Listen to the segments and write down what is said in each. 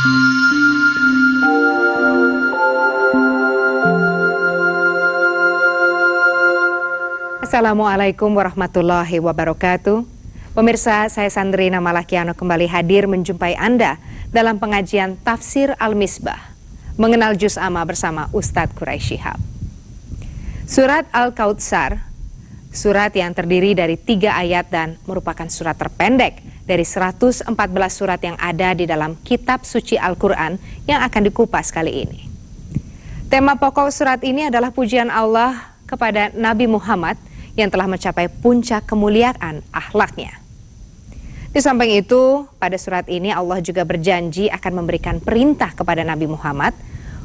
Assalamualaikum warahmatullahi wabarakatuh. Pemirsa, saya Sandrina Malakiano kembali hadir menjumpai Anda dalam pengajian Tafsir Al-Misbah, mengenal Juz Amma bersama Ustadz Quraisy Shihab. Surat Al-Kautsar, surat yang terdiri dari 3 ayat dan merupakan surat terpendek dari 114 surat yang ada di dalam kitab suci Al-Quran yang akan dikupas kali ini. Tema pokok surat ini adalah pujian Allah kepada Nabi Muhammad yang telah mencapai puncak kemuliaan akhlaknya. Di samping itu, pada surat ini Allah juga berjanji akan memberikan perintah kepada Nabi Muhammad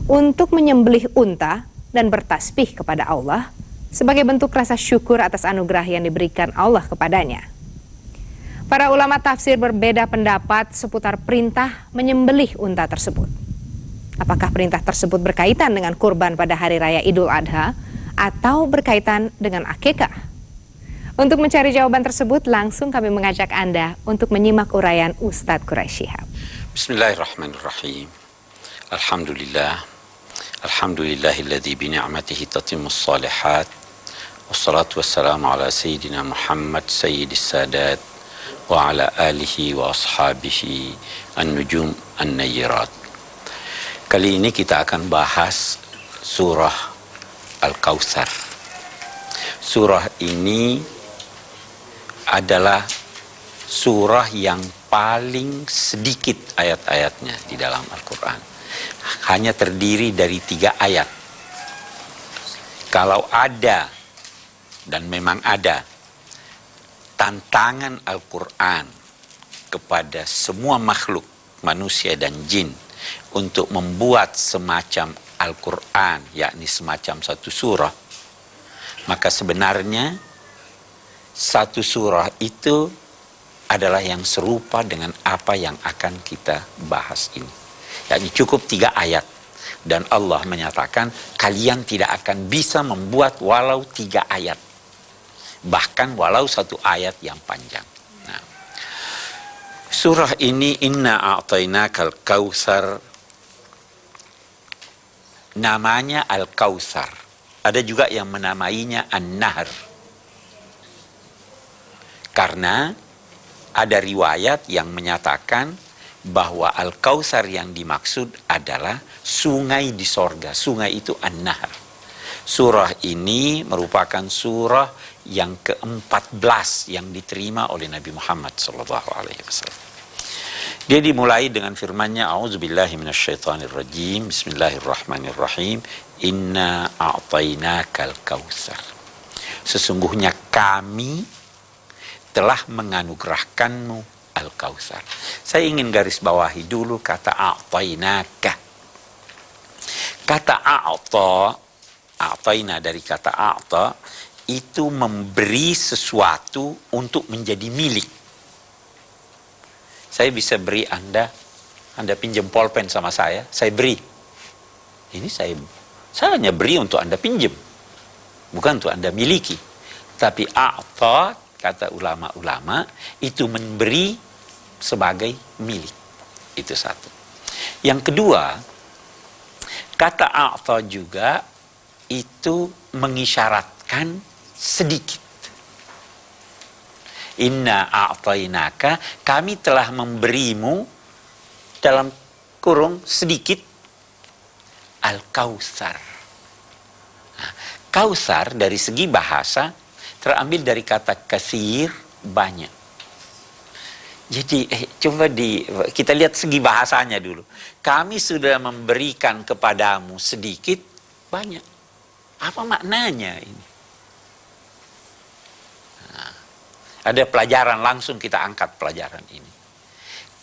untuk menyembelih unta dan bertasbih kepada Allah sebagai bentuk rasa syukur atas anugerah yang diberikan Allah kepadanya. Para ulama tafsir berbeda pendapat seputar perintah menyembelih unta tersebut. Apakah perintah tersebut berkaitan dengan kurban pada hari raya Idul Adha atau berkaitan dengan akikah? Untuk mencari jawaban tersebut, langsung kami mengajak Anda untuk menyimak uraian Ustadz Quraisy Shihab. Bismillahirrahmanirrahim. Alhamdulillah. Alhamdulillahilladzi bi ni'matihi tatimmus shalihat. Wassalatu wassalamu ala sayyidina Muhammad sayyidis sadat wa ala alihi wa ashabihi an-nujum an-nayyirat. Kali ini kita akan bahas surah Al-Kautsar. Surah ini adalah surah yang paling sedikit ayat-ayatnya di dalam Al-Quran. Hanya terdiri dari 3 ayat. Kalau ada, dan memang ada, tantangan Al-Quran kepada semua makhluk, manusia dan jin, untuk membuat semacam Al-Quran, yakni semacam satu surah, maka sebenarnya satu surah itu adalah yang serupa dengan apa yang akan kita bahas ini. Yakni cukup 3 ayat. Dan Allah menyatakan kalian tidak akan bisa membuat walau 3 ayat. Bahkan walau 1 ayat yang panjang. Nah, surah ini Inna a'tainakal kautsar. Namanya Al-Kautsar. Ada juga yang menamainya An-Nahr. Karena ada riwayat yang menyatakan bahwa Al-Kautsar yang dimaksud adalah sungai di sorga. Sungai itu An-Nahr. Surah ini merupakan surah yang ke-14 yang diterima oleh Nabi Muhammad SAW. Dia dimulai dengan firman-Nya, A'udzubillahi minasyaitonirrajim, Bismillahirrahmanirrahim, Inna a'tainakal kautsar. Sesungguhnya kami telah menganugerahkanmu Al-Kautsar. Saya ingin garis bawahi dulu kata a'tainaka. Kata a'taina dari kata a'ta, itu memberi sesuatu untuk menjadi milik. Saya bisa beri Anda pinjam pulpen sama saya beri. Ini saya hanya beri untuk Anda pinjam, bukan untuk Anda miliki. Tapi a'ta, kata ulama-ulama, itu memberi sebagai milik. Itu satu. Yang kedua, kata a'ta juga itu mengisyaratkan sedikit. Inna a'tainaka, kami telah memberimu dalam kurung sedikit Al-Kautsar. Nah, Kautsar dari segi bahasa terambil dari kata katsir, banyak. Jadi coba kita lihat segi bahasanya dulu. Kami sudah memberikan kepadamu sedikit, banyak. Apa maknanya ini? Ada pelajaran, langsung kita angkat pelajaran ini.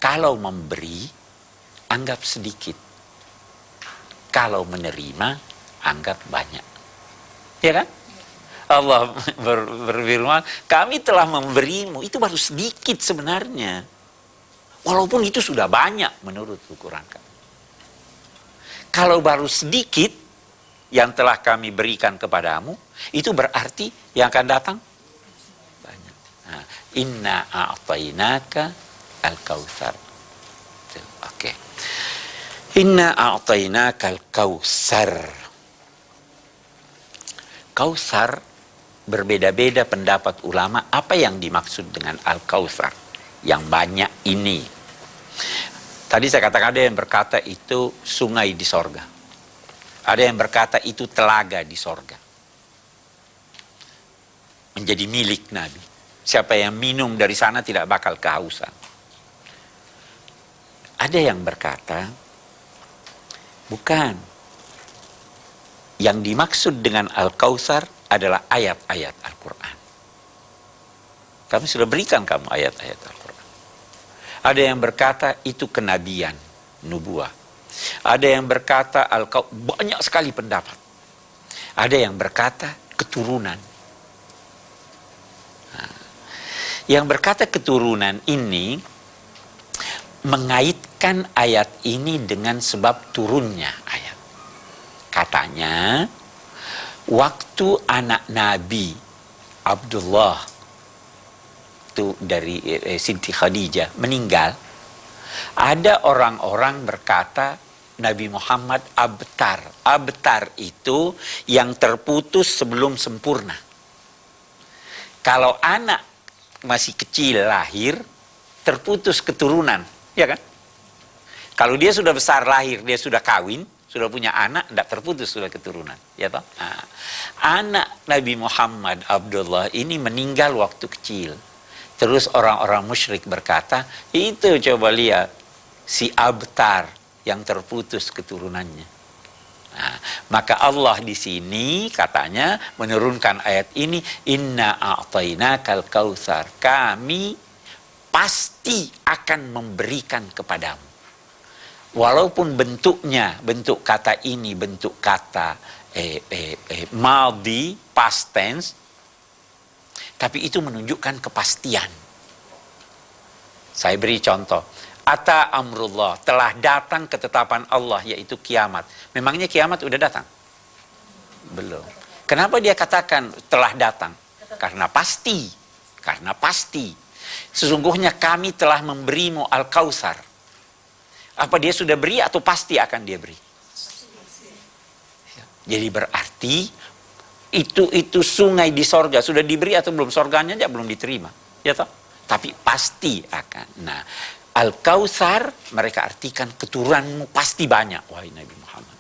Kalau memberi, anggap sedikit. Kalau menerima, anggap banyak. Ya kan? Allah berfirman, kami telah memberimu, itu baru sedikit sebenarnya. Walaupun itu sudah banyak menurut ukuran kami. Kalau baru sedikit yang telah kami berikan kepadamu, itu berarti yang akan datang Nah, inna a'tainaka al-kautsar. Oke. Inna a'tainakal kautsar. Kautsar, berbeda-beda pendapat ulama apa yang dimaksud dengan al-kautsar yang banyak ini. Tadi saya katakan ada yang berkata itu sungai di sorga. Ada yang berkata itu telaga di sorga. Menjadi milik Nabi. Siapa yang minum dari sana tidak bakal kehausan. Ada yang berkata, bukan. Yang dimaksud dengan Al-Kautsar adalah ayat-ayat Al-Quran. Kami sudah berikan kamu ayat-ayat Al-Quran. Ada yang berkata itu kenabian, nubuah. Ada yang berkata banyak sekali pendapat. Ada yang berkata keturunan. Yang berkata keturunan ini mengaitkan ayat ini dengan sebab turunnya ayat. Katanya, waktu anak Nabi Abdullah itu dari Siti Khadijah meninggal, ada orang-orang berkata Nabi Muhammad abtar. Abtar itu yang terputus sebelum sempurna. Kalau anak masih kecil lahir, terputus keturunan, ya kan? Kalau dia sudah besar lahir, dia sudah kawin, sudah punya anak, tidak terputus sudah keturunan, ya toh? Nah, anak Nabi Muhammad Abdullah ini meninggal waktu kecil. Terus orang-orang musyrik berkata, itu coba lihat si abtar yang terputus keturunannya. Nah, maka Allah di sini katanya menurunkan ayat ini, Inna a'tainakal kautsar. Kami pasti akan memberikan kepadamu. Walaupun bentuknya, bentuk kata ini, bentuk kata madhi, past tense, tapi itu menunjukkan kepastian. Saya beri contoh. Ata amrullah, telah datang ketetapan Allah, yaitu kiamat. Memangnya kiamat udah datang? Belum. Kenapa dia katakan telah datang? Karena pasti. Karena pasti. Sesungguhnya kami telah memberimu Al-Kautsar. Apa dia sudah beri atau pasti akan dia beri? Jadi berarti itu sungai di sorga sudah diberi atau belum? Sorganya aja belum diterima, ya toh? Tapi pasti akan. Nah, Al-Kautsar mereka artikan keturunanmu pasti banyak, wahai Nabi Muhammad.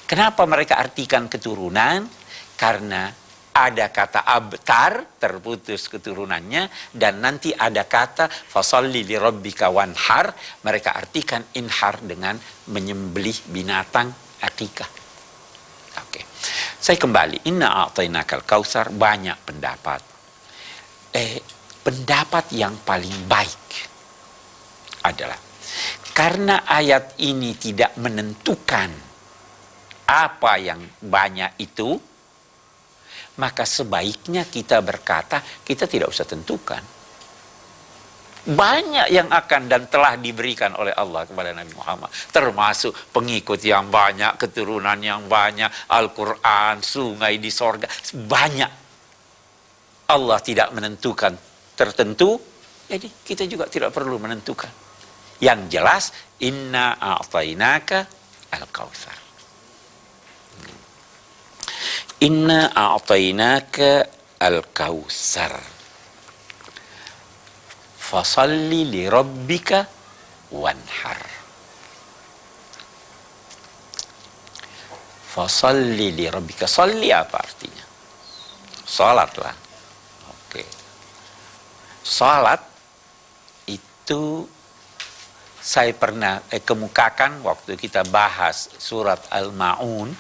Kenapa mereka artikan keturunan? Karena ada kata abtar, terputus keturunannya, dan nanti ada kata fasalli li rabbika wanhar, mereka artikan inhar dengan menyembelih binatang akikah. Oke. Saya kembali, inna a'tainakal kautsar, banyak pendapat. Pendapat yang paling baik adalah karena ayat ini tidak menentukan apa yang banyak itu, maka sebaiknya kita berkata kita tidak usah tentukan. Banyak yang akan dan telah diberikan oleh Allah kepada Nabi Muhammad, termasuk pengikut yang banyak, keturunan yang banyak, Al-Quran, sungai di sorga, banyak. Allah tidak menentukan tertentu, jadi kita juga tidak perlu menentukan. Yang jelas, inna a'tainaka al-kautsar. Inna a'tainaka al-kautsar. Fasalli li rabbika wanhar. Fasalli li rabbika. Salli apa artinya? Salatlah. Oke. Salat itu saya pernah kemukakan waktu kita bahas surat Al-Ma'un,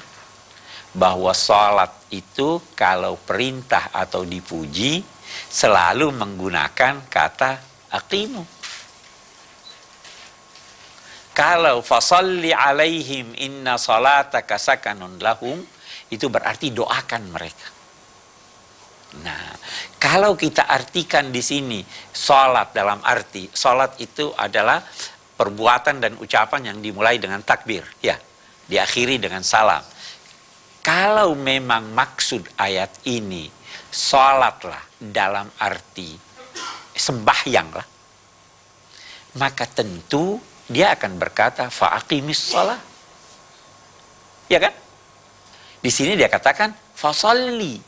bahwa salat itu kalau perintah atau dipuji selalu menggunakan kata aqimu. Kalau fasalli alaihim inna salataka sakanun lahum, itu berarti doakan mereka. Nah, kalau kita artikan di sini salat dalam arti salat itu adalah perbuatan dan ucapan yang dimulai dengan takbir, ya, diakhiri dengan salam. Kalau memang maksud ayat ini salatlah dalam arti sembahyanglah, maka tentu dia akan berkata fa'aqimis shalah. Ya kan? Di sini dia katakan fasalli.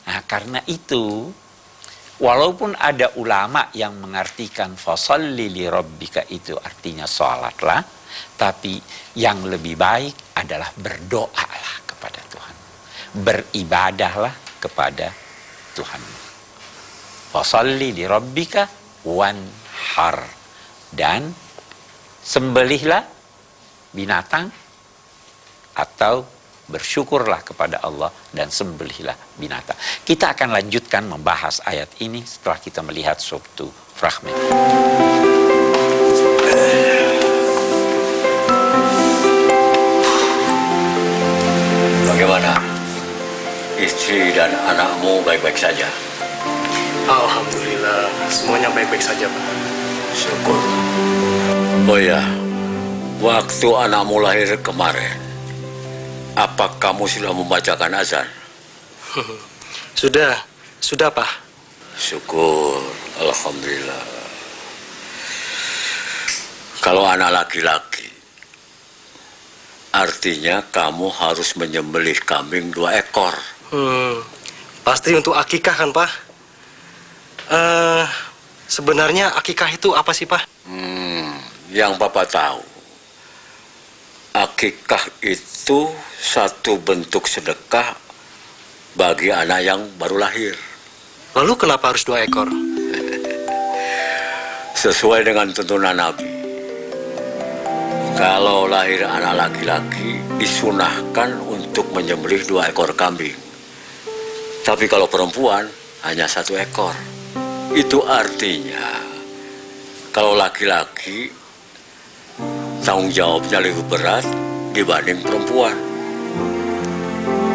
Nah, karena itu walaupun ada ulama yang mengartikan fasalli li rabbika itu artinya salatlah, tapi yang lebih baik adalah berdoalah kepada Tuhan. Beribadahlah kepada Tuhan. Fasalli li rabbika wanhar, dan sembelihlah binatang atau bersyukurlah kepada Allah dan sembelihlah binatang. Kita akan lanjutkan membahas ayat ini setelah kita melihat suatu fragmen. Bagaimana? Istri dan anakmu baik-baik saja? Alhamdulillah, semuanya baik-baik saja, Pak. Syukur. Oh ya, waktu anakmu lahir kemarin, apa kamu sudah membacakan azan? Sudah, Pak. Syukur, alhamdulillah. Kalau anak laki-laki, artinya kamu harus menyembelih kambing 2 ekor. Pasti untuk akikah kan, Pak? Sebenarnya akikah itu apa sih, Pak? Yang Bapak tahu, akikah itu satu bentuk sedekah bagi anak yang baru lahir. Lalu kenapa harus 2 ekor? Sesuai dengan tuntunan Nabi, kalau lahir anak laki-laki disunahkan untuk menyembelih 2 ekor kambing. Tapi kalau perempuan hanya 1 ekor. Itu artinya kalau laki-laki tanggung jawabnya lebih berat dibanding perempuan.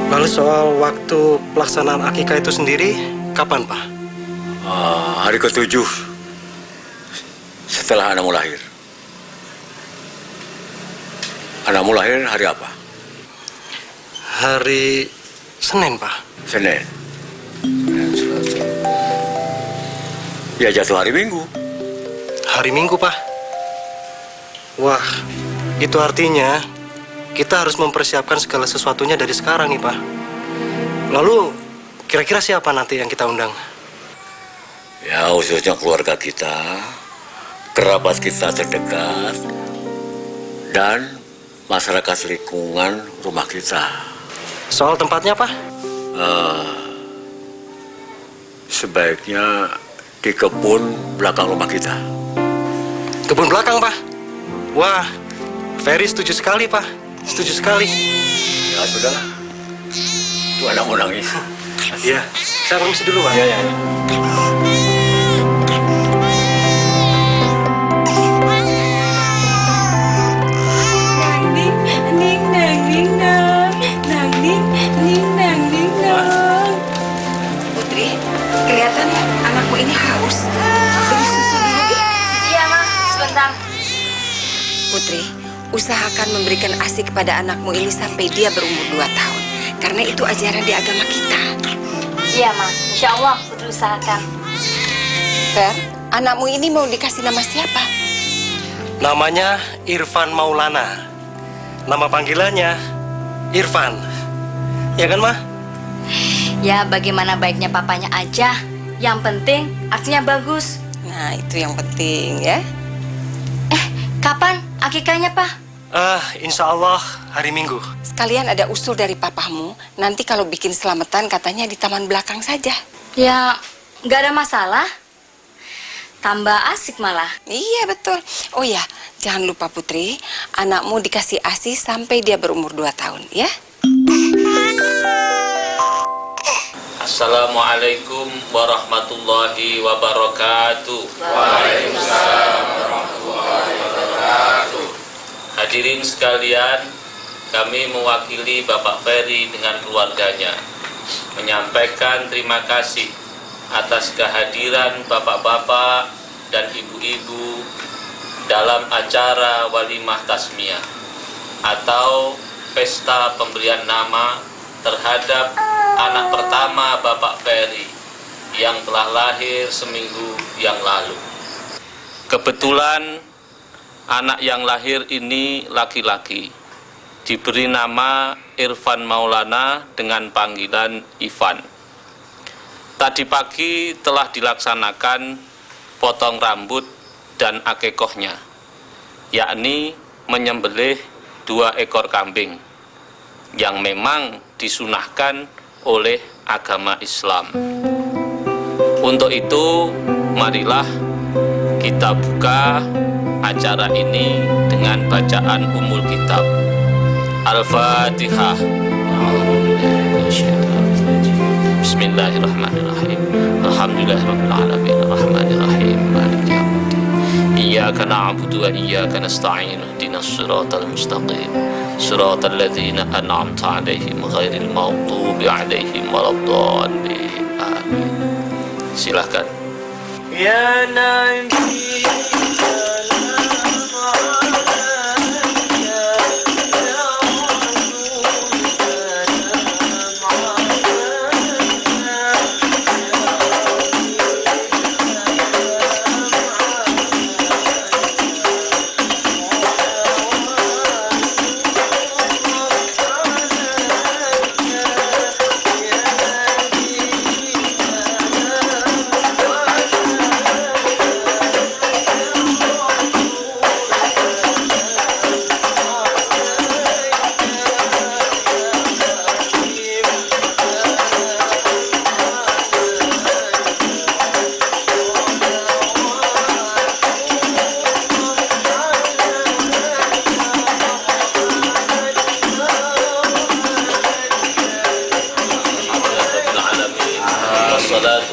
Lalu soal waktu pelaksanaan akikah itu sendiri, kapan, Pak? Hari ke-7 setelah anakmu lahir. Anakmu lahir hari apa? Hari Senin, Pak. Senin. Selasa. Ya jatuh hari Minggu. Hari Minggu, Pak. Wah, itu artinya kita harus mempersiapkan segala sesuatunya dari sekarang nih, Pak. Lalu, kira-kira siapa nanti yang kita undang? Ya khususnya keluarga kita, kerabat kita terdekat, dan masyarakat lingkungan rumah kita. Soal tempatnya, Pak? Sebaiknya di kebun belakang rumah kita. Kebun belakang, Pak. Wah, Ferry setuju sekali, Pak. Setuju sekali. Ya sudah, itu anakmu nangis. Iya, saya permisi dulu, Pak. Ya. Putri, kelihatan anakmu ini haus. Beri susu dulu, ya. Iya, Ma. Sebentar. Putri, usahakan memberikan ASI kepada anakmu ini sampai dia berumur 2 tahun. Karena itu ajaran di agama kita. Iya, Ma. Insya Allah, Putri usahakan. Fer, anakmu ini mau dikasih nama siapa? Namanya Irfan Maulana. Nama panggilannya Irfan. Ya kan, Ma? Ya, bagaimana baiknya papanya aja. Yang penting artinya bagus. Nah, itu yang penting, ya. Kapan akikahnya, Pak? Insya Allah hari Minggu. Sekalian ada usul dari papamu. Nanti kalau bikin selamatan katanya di taman belakang saja. Ya, nggak ada masalah. Tambah asik malah. Iya, betul. Oh ya, jangan lupa Putri, anakmu dikasih ASI sampai dia berumur 2 tahun, ya. Assalamualaikum warahmatullahi wabarakatuh. Waalaikumsalam warahmatullahi wabarakatuh. Hadirin sekalian, kami mewakili Bapak Ferry dengan keluarganya menyampaikan terima kasih atas kehadiran bapak-bapak dan ibu-ibu dalam acara walimah tasmiyah atau pesta pemberian nama terhadap anak pertama Bapak Ferry yang telah lahir seminggu yang lalu. Kebetulan anak yang lahir ini laki-laki, diberi nama Irfan Maulana dengan panggilan Ivan. Tadi pagi telah dilaksanakan potong rambut dan akikohnya, yakni menyembelih 2 ekor kambing yang memang disunahkan oleh agama Islam. Untuk itu, marilah kita buka acara ini dengan bacaan Ummul Kitab. Al-Fatihah. Bismillahirrahmanirrahim. Alhamdulillahirabbil alamin, arrahmanirrahim, maliki yaumiddin. Iyyaka na'budu wa iyyaka nasta'in. Ihdinas siratal mustaqim. Siratal ladzina an'amta 'alaihim ghairil maghdubi 'alaihim waladdallin. Amin. Silakan. Ya Nabi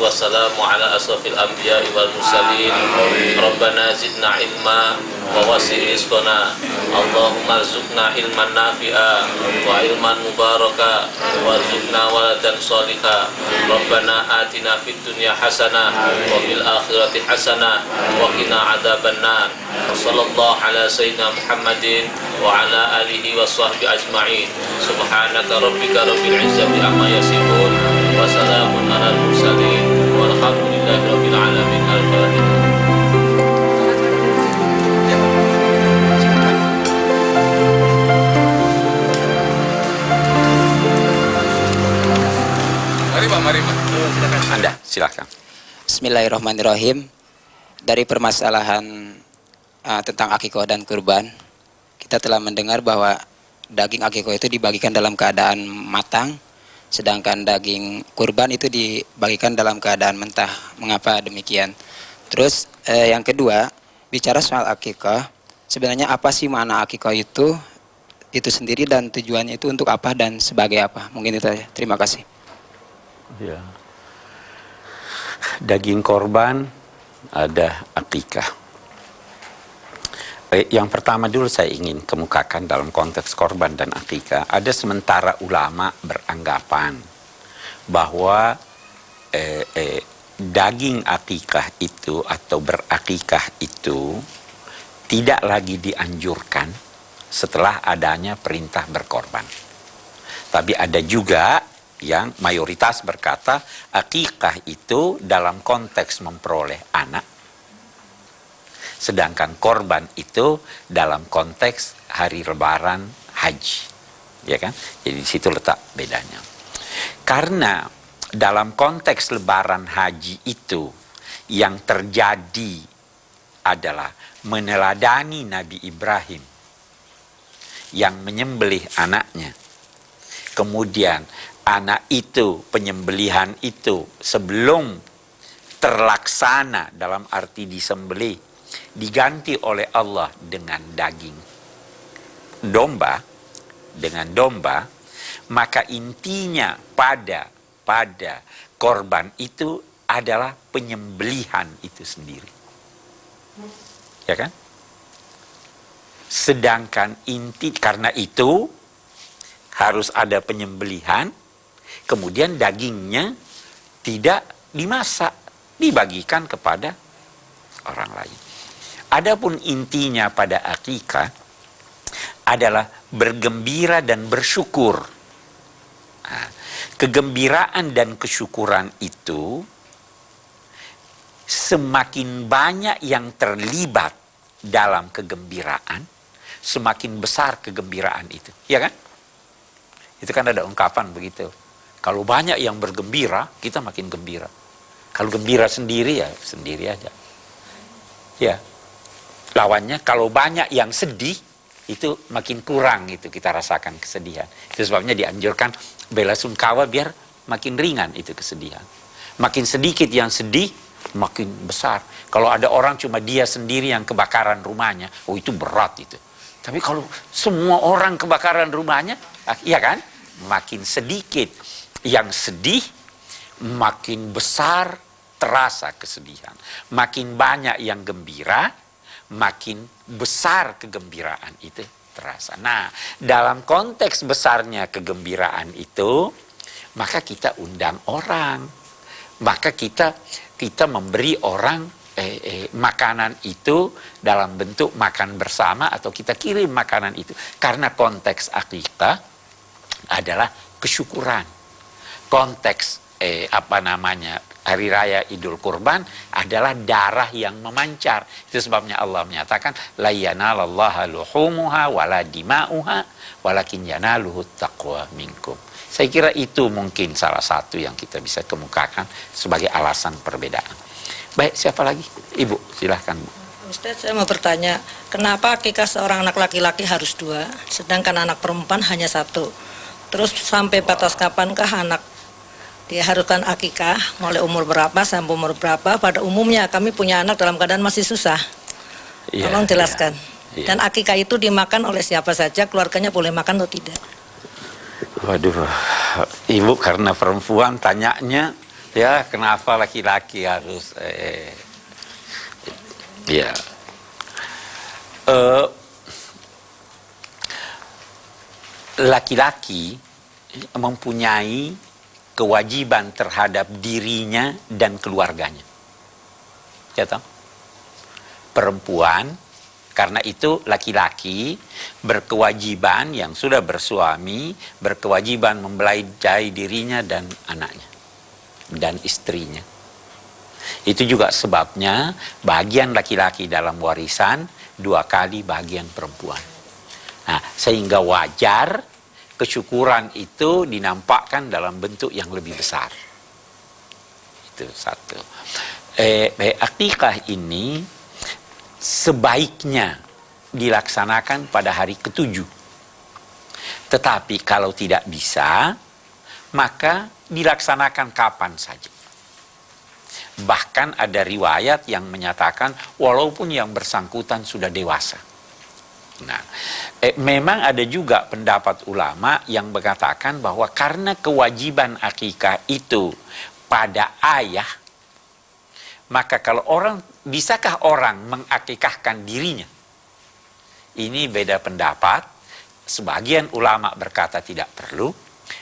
wassalamu ala asrafil anbiya'i wal mursalin. Rabbana zidna ilma wa wasi' rizqana. Allahumma arzuqna ilman nafi'a wa ilman mubaraka warzuqna waladan sholiha. Rabbana atina fid dunya hasanah wa fil akhirati hasanah wa qina adzabannar. Sallallahu ala sayyidina Muhammadin wa ala alihi wa sahbihi ajma'in. Subhanaka rabbika rabbil izzati amma yasifun wa salamun alal mursalin walhamdulillahi rabbil alamin. Al-Fatihah. Mari Pak. Anda silakan. Bismillahirrahmanirrahim. Dari permasalahan tentang akikoh dan kurban, kita telah mendengar bahwa daging akikoh itu dibagikan dalam keadaan matang, sedangkan daging kurban itu dibagikan dalam keadaan mentah. Mengapa demikian? Terus yang kedua, bicara soal akikoh, sebenarnya apa sih makna akikoh itu sendiri dan tujuannya itu untuk apa dan sebagai apa? Mungkin itu saja. Terima kasih. Ya. Daging korban ada akikah. Yang pertama dulu saya ingin kemukakan dalam konteks korban dan akikah. Ada sementara ulama beranggapan bahwa daging akikah itu atau berakikah itu tidak lagi dianjurkan setelah adanya perintah berkorban. Tapi ada juga yang mayoritas berkata akikah itu dalam konteks memperoleh anak, sedangkan korban itu dalam konteks hari lebaran haji, ya kan? Jadi di situ letak bedanya. Karena dalam konteks lebaran haji itu yang terjadi adalah meneladani Nabi Ibrahim yang menyembelih anaknya, kemudian anak itu, penyembelihan itu sebelum terlaksana dalam arti disembelih, diganti oleh Allah dengan daging domba, maka intinya pada korban itu adalah penyembelihan itu sendiri. Ya kan? Sedangkan inti, karena itu harus ada penyembelihan, kemudian dagingnya tidak dimasak, dibagikan kepada orang lain. Adapun intinya pada akikah adalah bergembira dan bersyukur. Nah, kegembiraan dan kesyukuran itu semakin banyak yang terlibat dalam kegembiraan, semakin besar kegembiraan itu. Ya kan? Itu kan ada ungkapan begitu. Kalau banyak yang bergembira, kita makin gembira. Kalau gembira sendiri, ya sendiri aja. Ya. Lawannya, kalau banyak yang sedih, itu makin kurang itu kita rasakan kesedihan. Itu sebabnya dianjurkan bela sungkawa biar makin ringan itu kesedihan. Makin sedikit yang sedih, makin besar. Kalau ada orang cuma dia sendiri yang kebakaran rumahnya, oh itu berat itu. Tapi kalau semua orang kebakaran rumahnya, iya kan? Makin sedikit yang sedih, makin besar terasa kesedihan. Makin banyak yang gembira, makin besar kegembiraan itu terasa. Nah, dalam konteks besarnya kegembiraan itu, maka kita undang orang. Maka kita memberi orang makanan itu dalam bentuk makan bersama atau kita kirim makanan itu. Karena konteks akikah adalah kesyukuran. Konteks Hari Raya Idul Kurban adalah darah yang memancar. Itu sebabnya Allah menyatakan la yanalallaha luhumuha wala dima'uha walakin yanaluhu taqwa minkum. Saya kira itu mungkin salah satu yang kita bisa kemukakan sebagai alasan perbedaan. Baik, siapa lagi? Ibu, silahkan. Ustaz, saya mau bertanya, kenapa akikah seorang anak laki-laki harus 2, sedangkan anak perempuan hanya 1? Terus sampai batas kapankah anak diharuskan akikah, mulai umur berapa sampai umur berapa? Pada umumnya kami punya anak dalam keadaan masih susah. Tolong jelaskan. Dan akikah itu dimakan oleh siapa saja, keluarganya boleh makan atau tidak? Waduh, ibu karena perempuan tanyanya, ya kenapa laki-laki harus laki-laki mempunyai kewajiban terhadap dirinya dan keluarganya. Ya toh? Perempuan, karena itu laki-laki berkewajiban yang sudah bersuami, berkewajiban membelai dirinya dan anaknya dan istrinya. Itu juga sebabnya bagian laki-laki dalam warisan 2 kali bagian perempuan. Nah, sehingga wajar kesyukuran itu dinampakkan dalam bentuk yang lebih besar. Itu satu. Akikah ini sebaiknya dilaksanakan pada hari ke-7. Tetapi kalau tidak bisa, maka dilaksanakan kapan saja. Bahkan ada riwayat yang menyatakan walaupun yang bersangkutan sudah dewasa. Nah, memang ada juga pendapat ulama yang mengatakan bahwa karena kewajiban akikah itu pada ayah, maka kalau bisakah orang mengakikahkan dirinya? Ini beda pendapat. Sebagian ulama berkata tidak perlu,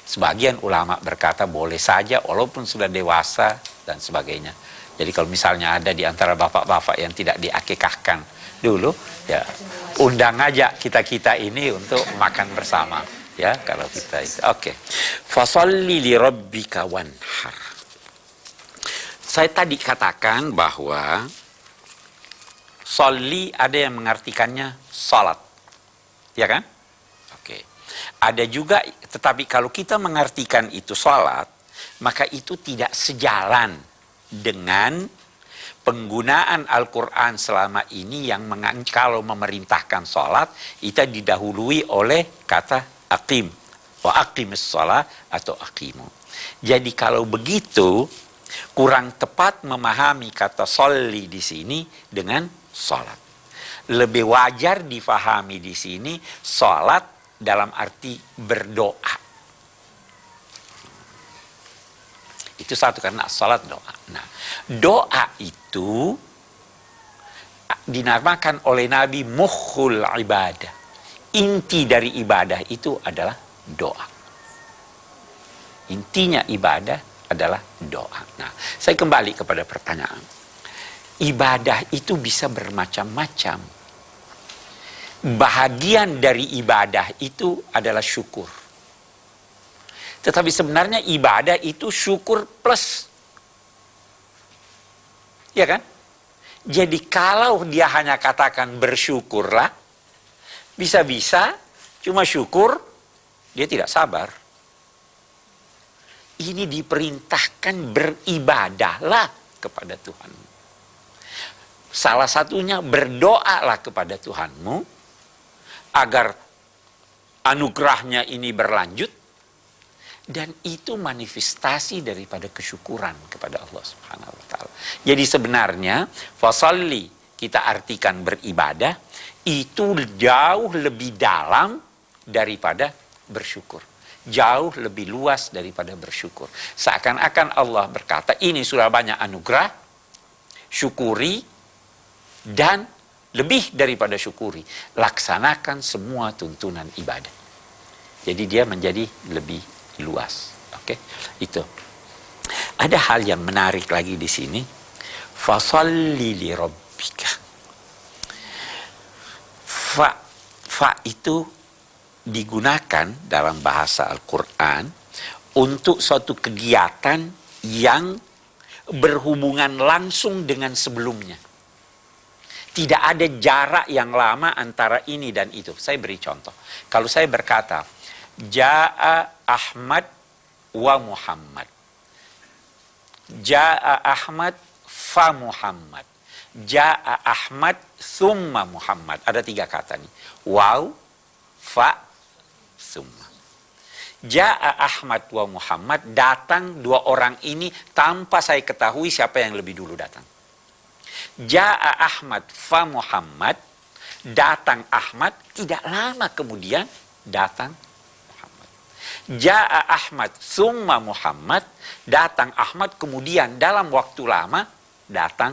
sebagian ulama berkata boleh saja walaupun sudah dewasa dan sebagainya. Jadi kalau misalnya ada di antara bapak-bapak yang tidak diakikahkan dulu, ya undang aja kita ini untuk makan bersama, ya kalau kita itu. Oke. Fasalli li rabbika wanhar. Saya tadi katakan bahwa sholli ada yang mengartikannya salat. Ya kan? Oke. Ada juga, tetapi kalau kita mengartikan itu salat, maka itu tidak sejalan dengan penggunaan Al-Quran selama ini yang kalau memerintahkan salat, itu didahului oleh kata aqim. Wa aqimis shalah atau aqimu. Jadi kalau begitu, kurang tepat memahami kata sholli di sini dengan salat. Lebih wajar difahami di sini salat dalam arti berdoa. Itu satu, karena salat doa. Nah, doa itu dinamakan oleh Nabi mukhul ibadah. Inti dari ibadah itu adalah doa. Intinya ibadah adalah doa. Nah, saya kembali kepada pertanyaan. Ibadah itu bisa bermacam-macam. Bahagian dari ibadah itu adalah syukur. Tetapi sebenarnya ibadah itu syukur plus. Ya kan? Jadi kalau dia hanya katakan bersyukurlah, bisa-bisa cuma syukur, dia tidak sabar. Ini diperintahkan beribadahlah kepada Tuhanmu. Salah satunya berdoalah kepada Tuhanmu agar anugerahnya ini berlanjut, dan itu manifestasi daripada kesyukuran kepada Allah Subhanahu wa taala. Jadi sebenarnya fasalli kita artikan beribadah itu jauh lebih dalam daripada bersyukur. Jauh lebih luas daripada bersyukur. Seakan-akan Allah berkata, ini sudah banyak anugerah, syukuri, dan lebih daripada syukuri, laksanakan semua tuntunan ibadah. Jadi dia menjadi lebih luas. Oke, itu. Ada hal yang menarik lagi di sini. Fasalli li rabbika. Fa itu digunakan dalam bahasa Al-Quran untuk suatu kegiatan yang berhubungan langsung dengan sebelumnya. Tidak ada jarak yang lama antara ini dan itu. Saya beri contoh. Kalau saya berkata, Ja'a Ahmad wa Muhammad. Ja'a Ahmad fa Muhammad. Ja'a Ahmad thumma Muhammad. Ada 3 kata nih. Waw, fa, thumma. Ja'a Ahmad wa Muhammad. Datang 2 orang ini tanpa saya ketahui siapa yang lebih dulu datang. Ja'a Ahmad fa Muhammad, datang Ahmad, tidak lama kemudian datang Muhammad. Ja'a Ahmad summa Muhammad, datang Ahmad kemudian dalam waktu lama datang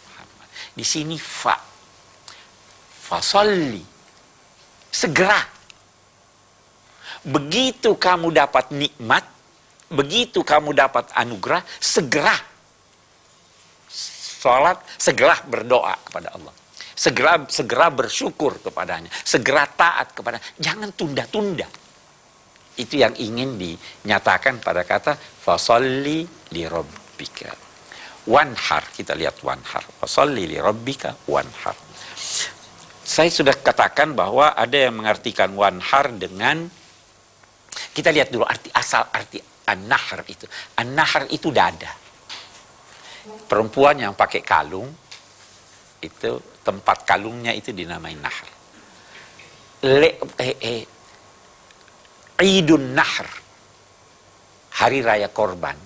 Muhammad. Di sini fasalli, segera. Begitu kamu dapat nikmat, begitu kamu dapat anugerah, segera sholat, segera berdoa kepada Allah. Segera bersyukur kepadanya. Segera taat kepada. Jangan tunda-tunda. Itu yang ingin dinyatakan pada kata fasalli li rabbika wanhar. Kita lihat wanhar. Fasalli li rabbika wanhar. Saya sudah katakan bahwa ada yang mengartikan wanhar dengan, kita lihat dulu asal arti an-nahr itu. An-nahr itu dada. Perempuan yang pakai kalung, itu tempat kalungnya itu dinamai nahr. Idun nahr, hari raya korban,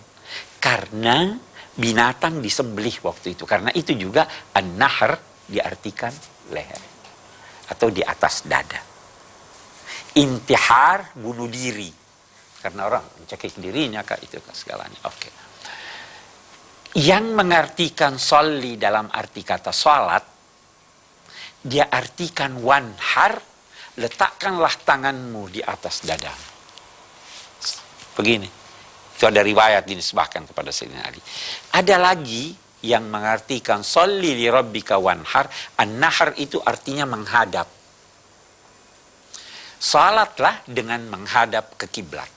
karena binatang disembelih waktu itu. Karena itu juga an-nahr diartikan leher atau di atas dada. Intihar, bunuh diri, karena orang mencekik dirinya kah, itu segalanya. Oke. Yang mengartikan sholli dalam arti kata salat, dia artikan wanhar, letakkanlah tanganmu di atas dadamu. Begini, itu ada riwayat dinisbahkan kepada Sayyidina Ali. Ada lagi yang mengartikan sholli li rabbika wanhar, an-nahr itu artinya menghadap. Salatlah dengan menghadap ke kiblat.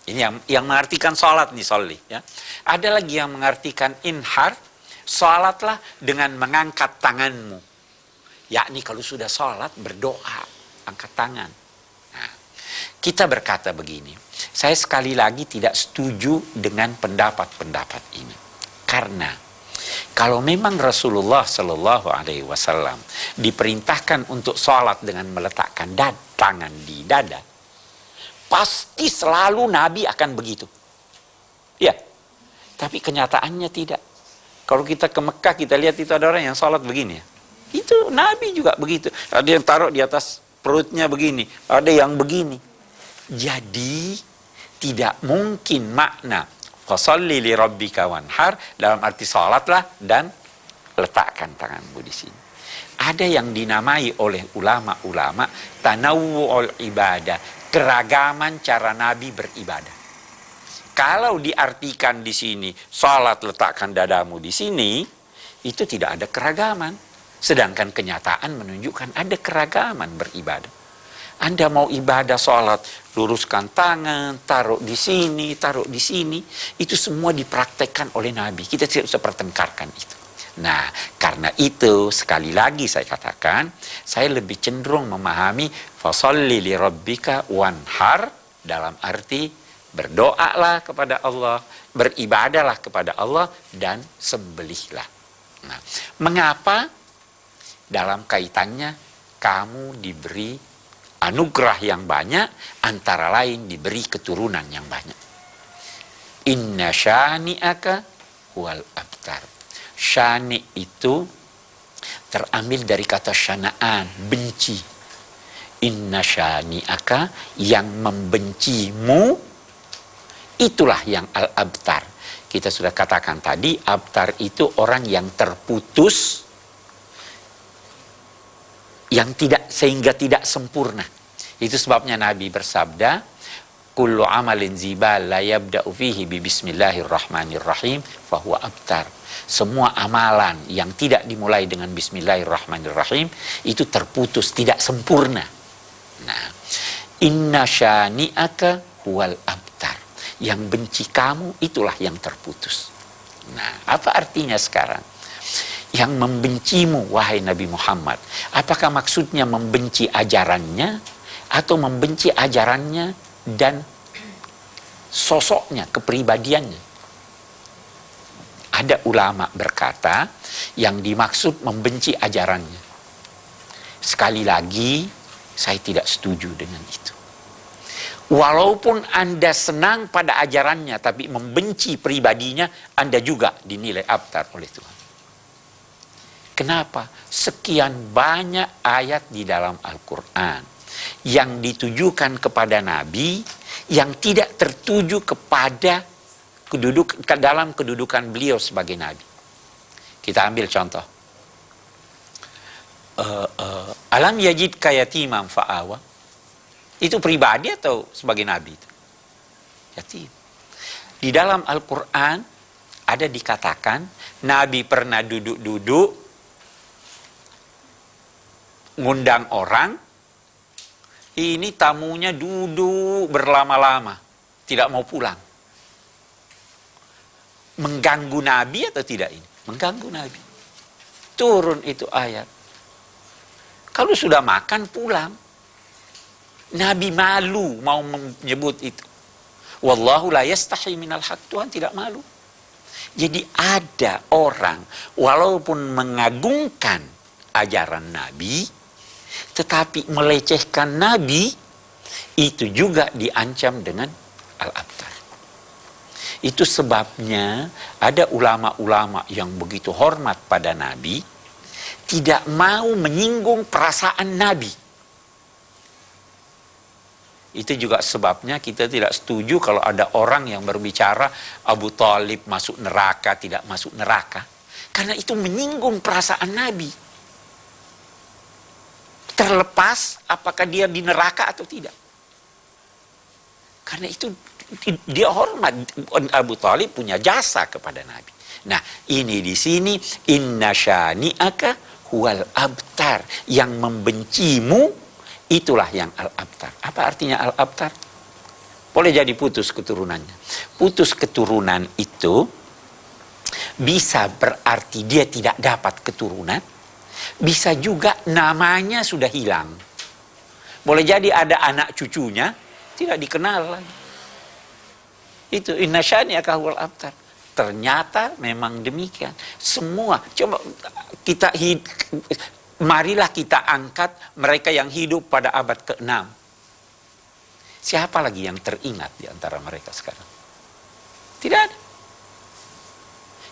Ini yang mengartikan salat nih, sholli ya. Ada lagi yang mengartikan inhar, salatlah dengan mengangkat tanganmu. Yakni kalau sudah salat berdoa, angkat tangan. Nah, kita berkata begini, saya sekali lagi tidak setuju dengan pendapat-pendapat ini. Karena kalau memang Rasulullah Shallallahu Alaihi Wasallam diperintahkan untuk salat dengan meletakkan tangan di dada, pasti selalu Nabi akan begitu. Ya, tapi kenyataannya tidak. Kalau kita ke Mekah, kita lihat itu ada orang yang sholat begini ya. Itu Nabi juga begitu. Ada yang taruh di atas perutnya begini, ada yang begini. Jadi tidak mungkin makna fasalli li rabbika wanhar dalam arti sholatlah dan letakkan tanganmu di sini. Ada yang dinamai oleh ulama-ulama tanawwu'ul ibadah, keragaman cara Nabi beribadah. Kalau diartikan di sini, salat letakkan dadamu di sini, itu tidak ada keragaman. Sedangkan kenyataan menunjukkan ada keragaman beribadah. Anda mau ibadah salat, luruskan tangan, taruh di sini, taruh di sini. Itu semua dipraktekkan oleh Nabi. Kita tidak usah pertengkarkan itu. Nah, karena itu sekali lagi saya katakan, saya lebih cenderung memahami fasholli li rabbika wanhar dalam arti berdoalah kepada Allah, beribadahlah kepada Allah dan sembelihlah. Nah, mengapa? Dalam kaitannya kamu diberi anugerah yang banyak, antara lain diberi keturunan yang banyak. Inna syani'aka huwal abtar. Syani itu terambil dari kata syana'an, benci. Inna syani'aka, yang membencimu, itulah yang al-abtar. Kita sudah katakan tadi, abtar itu orang yang terputus, yang tidak, sehingga tidak sempurna. Itu sebabnya Nabi bersabda, kullu amalin zibal la yabda'u fihi bi bismillahirrahmanirrahim fahuwa abtar. Semua amalan yang tidak dimulai dengan bismillahirrahmanirrahim itu terputus, tidak sempurna. Nah, inna syani'aka huwal abtar. Yang benci kamu itulah yang terputus. Nah, apa artinya sekarang? Yang membencimu, wahai Nabi Muhammad, apakah maksudnya membenci ajarannya atau membenci ajarannya dan sosoknya, kepribadiannya? Ada ulama berkata yang dimaksud membenci ajarannya. Sekali lagi, saya tidak setuju dengan itu. Walaupun Anda senang pada ajarannya, tapi membenci pribadinya, Anda juga dinilai abtar oleh Tuhan. Kenapa? Sekian banyak ayat di dalam Al-Quran yang ditujukan kepada Nabi yang tidak tertuju kepada dalam kedudukan beliau sebagai Nabi. Kita ambil contoh. Alam yajidka yatiman fa'awa. Itu pribadi atau sebagai Nabi itu? Yatim. Di dalam Al-Quran ada dikatakan Nabi pernah duduk-duduk ngundang orang, ini tamunya duduk berlama-lama, tidak mau pulang. Mengganggu Nabi atau tidak ini? Mengganggu Nabi. Turun itu ayat. Kalau sudah makan, pulang. Nabi malu mau menyebut itu. Wallahu la yastahi minal haq. Tuhan tidak malu. Jadi ada orang, walaupun mengagungkan ajaran Nabi, tetapi melecehkan Nabi, itu juga diancam dengan al-abtar. Itu sebabnya ada ulama-ulama yang begitu hormat pada Nabi, tidak mau menyinggung perasaan Nabi. Itu juga sebabnya kita tidak setuju kalau ada orang yang berbicara Abu Thalib masuk neraka, tidak masuk neraka. Karena itu menyinggung perasaan Nabi. Terlepas apakah dia di neraka atau tidak. Karena itu dia hormat. Abu Thalib punya jasa kepada Nabi. Nah, ini di sini inna syani'aka huwal abtar. Yang membencimu itulah yang al-abtar. Apa artinya al-abtar? Boleh jadi putus keturunannya. Putus keturunan itu bisa berarti dia tidak dapat keturunan. Bisa juga namanya sudah hilang. Boleh jadi ada anak cucunya tidak dikenal lagi. Itu inna syani'aka huwal abtar. Ternyata memang demikian. Semua coba kita marilah kita angkat mereka yang hidup pada abad ke-6. Siapa lagi yang teringat di antara mereka sekarang? Tidak ada.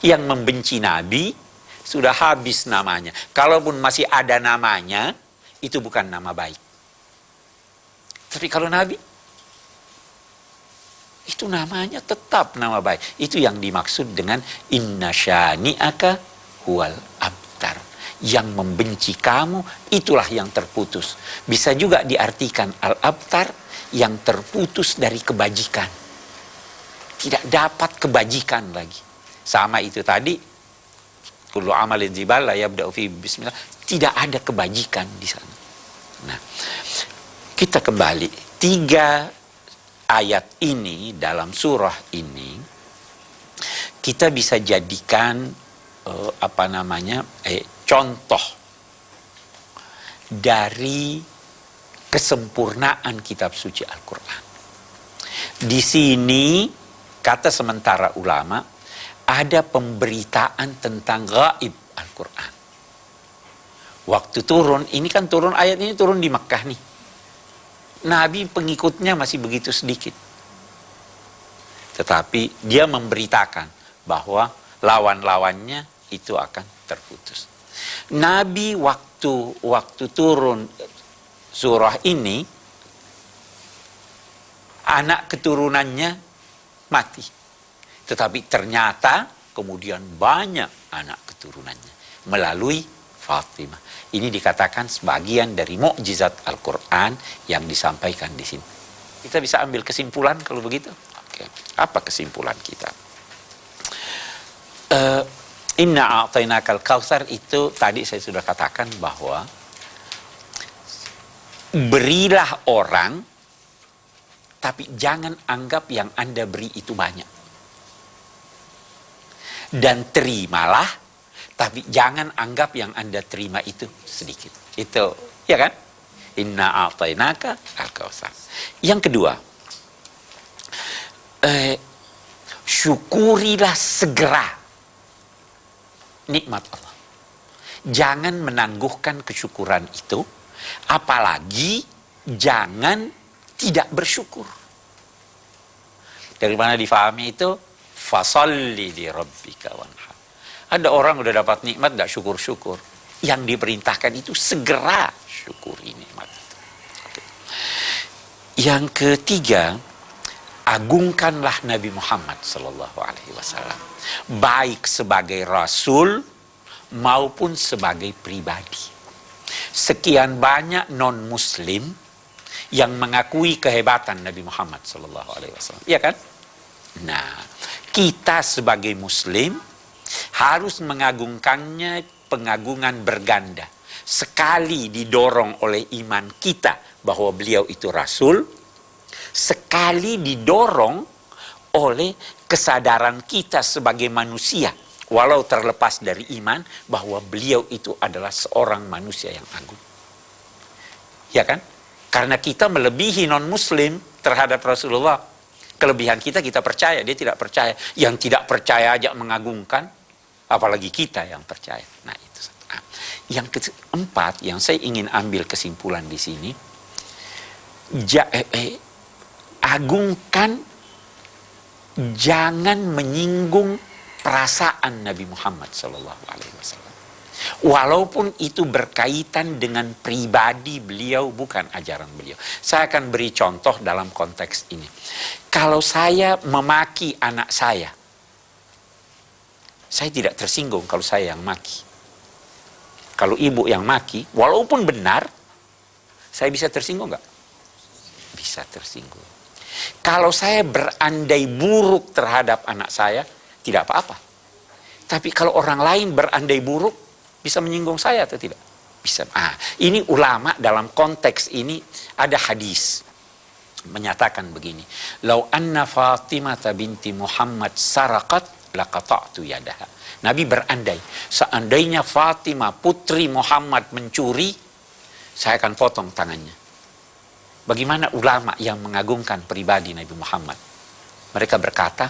Yang membenci Nabi sudah habis namanya. Kalaupun masih ada namanya, itu bukan nama baik. Tapi kalau Nabi, itu namanya tetap nama baik. Itu yang dimaksud dengan inna syani'aka huwal abtar. Yang membenci kamu, itulah yang terputus. Bisa juga diartikan al-abtar, yang terputus dari kebajikan. Tidak dapat kebajikan lagi. Sama itu tadi, kullu amalin zibal la yabda'u fi bismillah. Tidak ada kebajikan di sana. Nah, kita kembali. 3 ayat ini dalam surah ini kita bisa jadikan contoh dari kesempurnaan kitab suci Al-Quran. Di sini, kata sementara ulama, ada pemberitaan tentang gaib Al-Quran. Waktu turun, ini kan turun, ayat ini turun di Mekkah nih. Nabi pengikutnya masih begitu sedikit. Tetapi dia memberitakan bahwa lawan-lawannya itu akan terputus. Nabi waktu turun surah ini, anak keturunannya mati. Tetapi ternyata kemudian banyak anak keturunannya melalui Fatimah. Ini dikatakan sebagian dari mukjizat Al-Quran yang disampaikan di sini. Kita bisa ambil kesimpulan kalau begitu. Oke. Apa kesimpulan kita? Inna a'tainakal kautsar itu tadi saya sudah katakan bahwa berilah orang, tapi jangan anggap yang Anda beri itu banyak. Dan terimalah, tapi jangan anggap yang Anda terima itu sedikit. Itu, ya kan? Inna a'tainaka al-kautsar. Yang kedua, syukurilah segera nikmat Allah. Jangan menangguhkan kesyukuran itu, apalagi jangan tidak bersyukur. Dari mana difahami itu? Fasalli li rabbika wanhar. Ada orang udah dapat nikmat gak syukur-syukur. Yang diperintahkan itu segera syukuri nikmat itu. Oke. Yang ketiga, agungkanlah Nabi Muhammad SAW, baik sebagai Rasul maupun sebagai pribadi. Sekian banyak non-Muslim yang mengakui kehebatan Nabi Muhammad SAW, ya kan? Nah, kita sebagai Muslim harus mengagungkannya pengagungan berganda. Sekali didorong oleh iman kita bahwa beliau itu Rasul, sekali didorong oleh kesadaran kita sebagai manusia, walau terlepas dari iman, bahwa beliau itu adalah seorang manusia yang agung. Ya kan? Karena kita melebihi non-Muslim terhadap Rasulullah. Kelebihan kita percaya, dia tidak percaya. Yang tidak percaya aja mengagungkan, apalagi kita yang percaya. Nah, itu. Yang keempat, yang saya ingin ambil kesimpulan di sini, agungkan, jangan menyinggung perasaan Nabi Muhammad SAW. Walaupun itu berkaitan dengan pribadi beliau, bukan ajaran beliau. Saya akan beri contoh dalam konteks ini. Kalau saya memaki anak saya tidak tersinggung kalau saya yang maki. Kalau ibu yang maki, walaupun benar, saya bisa tersinggung nggak? Bisa tersinggung. Kalau saya berandai buruk terhadap anak saya, tidak apa-apa. Tapi kalau orang lain berandai buruk, bisa menyinggung saya atau tidak? Bisa. Ini ulama dalam konteks ini ada hadis menyatakan begini. Lau anna Fatimah binti Muhammad saraqat laqata'tu yadaha. Nabi berandai, seandainya Fatimah putri Muhammad mencuri, saya akan potong tangannya. Bagaimana ulama yang mengagungkan pribadi Nabi Muhammad? Mereka berkata,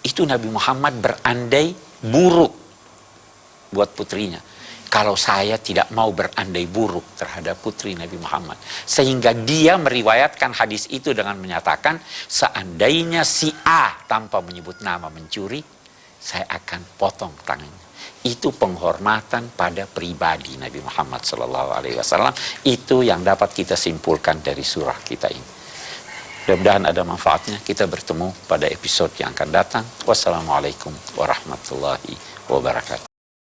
itu Nabi Muhammad berandai buruk buat putrinya. Kalau saya tidak mau berandai buruk terhadap putri Nabi Muhammad. Sehingga dia meriwayatkan hadis itu dengan menyatakan, seandainya si A tanpa menyebut nama mencuri, saya akan potong tangannya. Itu penghormatan pada pribadi Nabi Muhammad SAW. Itu yang dapat kita simpulkan dari surah kita ini. Mudah-mudahan ada manfaatnya. Kita bertemu pada episode yang akan datang. Wassalamualaikum warahmatullahi wabarakatuh.